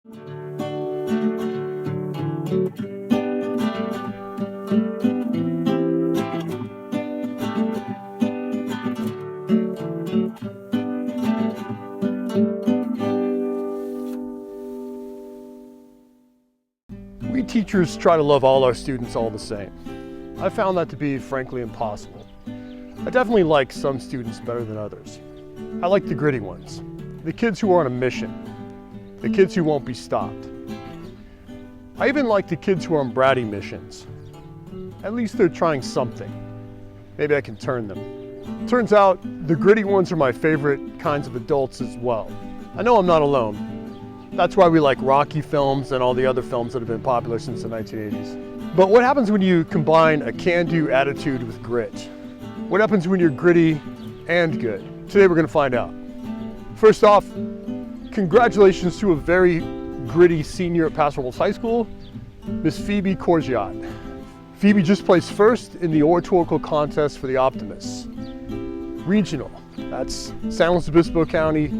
We teachers try to love all our students all the same. I found that to be frankly impossible. I definitely like some students better than others. I like the gritty ones, the kids who are on a mission, the kids who won't be stopped. I even like the kids who are on bratty missions. At least they're trying something. Maybe I can turn them. Turns out the gritty ones are my favorite kinds of adults as well. I know I'm not alone. That's why we like Rocky films and all the other films that have been popular since the 1980s. But what happens when you combine a can-do attitude with grit? What happens when you're gritty and good? Today we're going to find out. First off, congratulations to a very gritty senior at Paso Robles High School, Miss Phoebe Courgeot. Phoebe just placed first in the oratorical contest for the Optimists. Regional, that's San Luis Obispo County,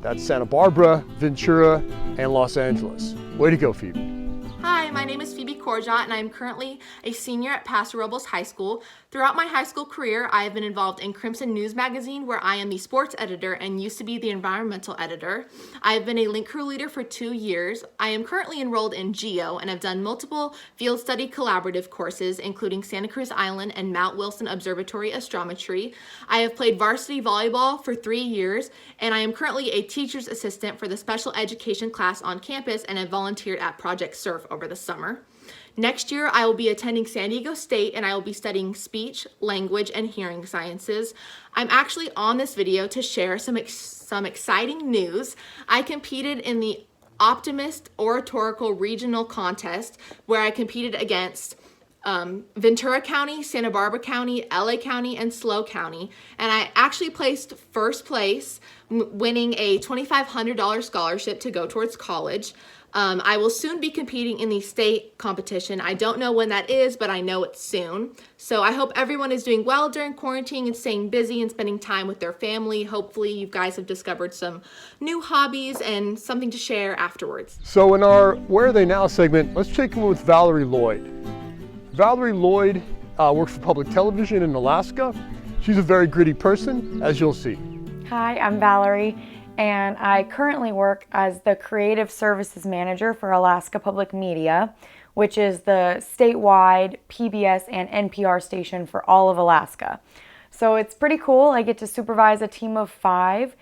that's Santa Barbara, Ventura, and Los Angeles. Way to go, Phoebe. Hi, my name is Phoebe Courgeot, and I am currently a senior at Paso Robles High School. Throughout my high school career, I have been involved in Crimson News Magazine, where I am the sports editor and used to be the environmental editor. I have been a link crew leader for 2 years. I am currently enrolled in GEO and have done multiple field study collaborative courses, including Santa Cruz Island and Mount Wilson Observatory Astrometry. I have played varsity volleyball for 3 years, and I am currently a teacher's assistant for the special education class on campus and have volunteered at Project Surf over the summer. Next year, I will be attending San Diego State and I will be studying speech, language, and hearing sciences. I'm actually on this video to share some exciting news. I competed in the Optimist Oratorical Regional Contest, where I competed against Ventura County, Santa Barbara County, LA County, and SLO County, and I actually placed first place, winning a $2,500 scholarship to go towards college. I will soon be competing in the state competition. I don't know when that is, but I know it's soon. So I hope everyone is doing well during quarantine and staying busy and spending time with their family. Hopefully you guys have discovered some new hobbies and something to share afterwards. So in our Where Are They Now segment, let's check in with Valerie Lloyd. Valerie Lloyd works for public television in Alaska. She's a very gritty person, as you'll see. Hi, I'm Valerie, and I currently work as the Creative Services Manager for Alaska Public Media, which is the statewide PBS and NPR station for all of Alaska. So it's pretty cool. I get to supervise a team of 5,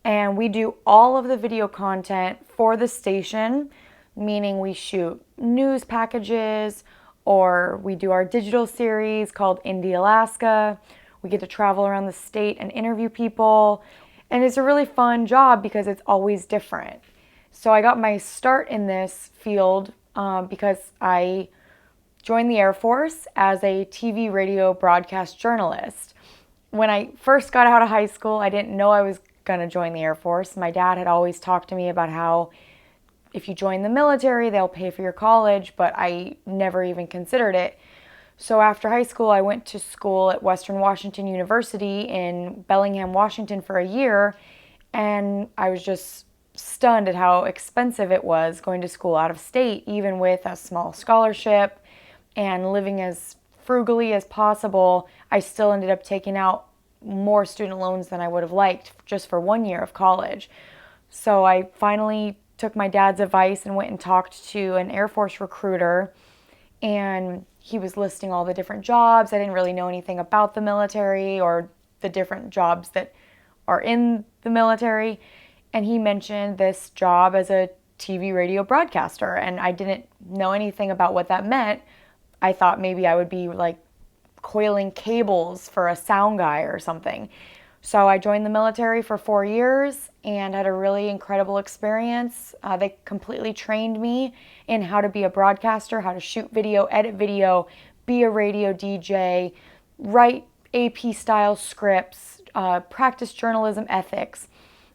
and we do all of the video content for the station, meaning we shoot news packages, or we do our digital series called Indie Alaska. We get to travel around the state and interview people. And it's a really fun job because it's always different. So I got my start in this field because I joined the Air Force as a TV radio broadcast journalist. When I first got out of high school, I didn't know I was going to join the Air Force. My dad had always talked to me about how if you join the military, they'll pay for your college, but I never even considered it. So after high school, I went to school at Western Washington University in Bellingham, Washington for a year, and I was just stunned at how expensive it was going to school out of state, even with a small scholarship and living as frugally as possible. I still ended up taking out more student loans than I would have liked just for 1 year of college. So I finally took my dad's advice and went and talked to an Air Force recruiter, and he was listing all the different jobs. I didn't really know anything about the military or the different jobs that are in the military, and he mentioned this job as a TV radio broadcaster, and I didn't know anything about what that meant. I thought maybe I would be like coiling cables for a sound guy or something. So I joined the military for 4 years and had a really incredible experience. They completely trained me in how to be a broadcaster, how to shoot video, edit video, be a radio DJ, write AP-style scripts, practice journalism ethics,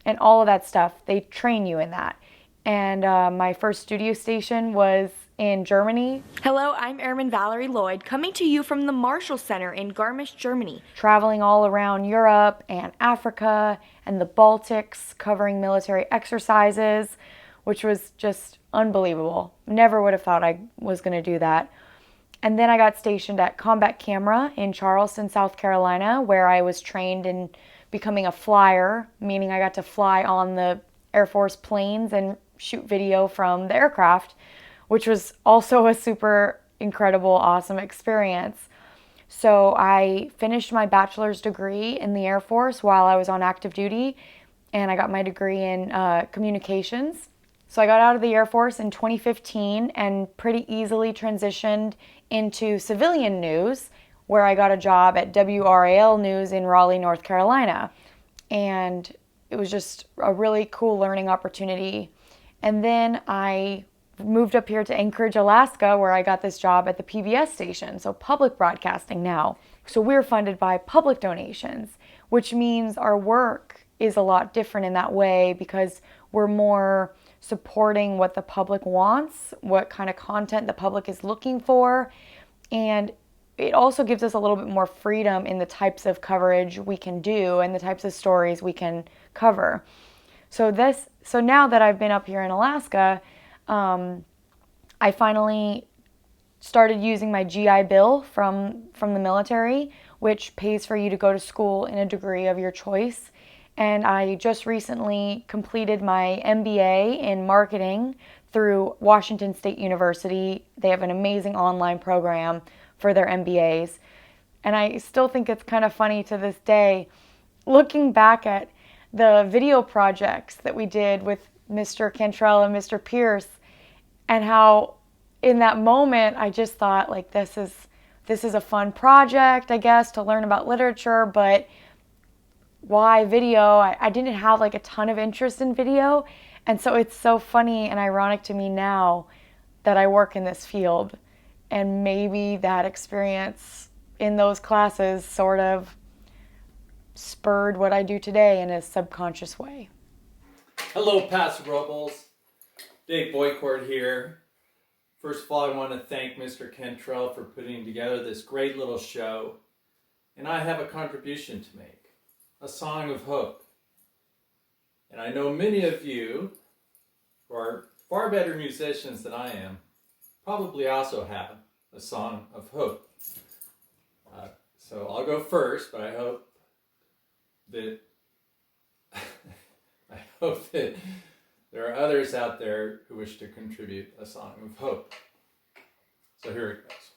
and all of that stuff. They train you in that. And my first studio station was in Germany. Hello, I'm Airman Valerie Lloyd, coming to you from the Marshall Center in Garmisch, Germany. Traveling all around Europe and Africa and the Baltics, covering military exercises which was just unbelievable. Never would have thought I was going to do that. And then I got stationed at Combat Camera in Charleston, South Carolina, where I was trained in becoming a flyer, meaning I got to fly on the Air Force planes and shoot video from the aircraft, which was also a super incredible, awesome experience. So I finished my bachelor's degree in the Air Force while I was on active duty, and I got my degree in communications. So I got out of the Air Force in 2015 and pretty easily transitioned into civilian news, where I got a job at WRAL News in Raleigh, North Carolina. And it was just a really cool learning opportunity. And then I moved up here to Anchorage, Alaska, where I got this job at the PBS station, so public broadcasting now. So we're funded by public donations, which means our work is a lot different in that way because we're more supporting what the public wants, what kind of content the public is looking for, and it also gives us a little bit more freedom in the types of coverage we can do and the types of stories we can cover. So now that I've been up here in Alaska, I finally started using my GI Bill from the military, which pays for you to go to school in a degree of your choice. And I just recently completed my MBA in marketing through Washington State University. They have an amazing online program for their MBAs. And I still think it's kind of funny to this day, looking back at the video projects that we did with Mr. Cantrell and Mr. Pierce, and how in that moment I just thought, like, this is a fun project, I guess, to learn about literature, but why video? I didn't have like a ton of interest in video, and so it's so funny and ironic to me now that I work in this field, and maybe that experience in those classes sort of spurred what I do today in a subconscious way. Hello, Paso Robles. Dave Boycourt here. First of all, I want to thank Mr. Cantrell for putting together this great little show. And I have a contribution to make, a song of hope. And I know many of you who are far better musicians than I am probably also have a song of hope. So I'll go first, but I hope that there are others out there who wish to contribute a song of hope. So here it goes.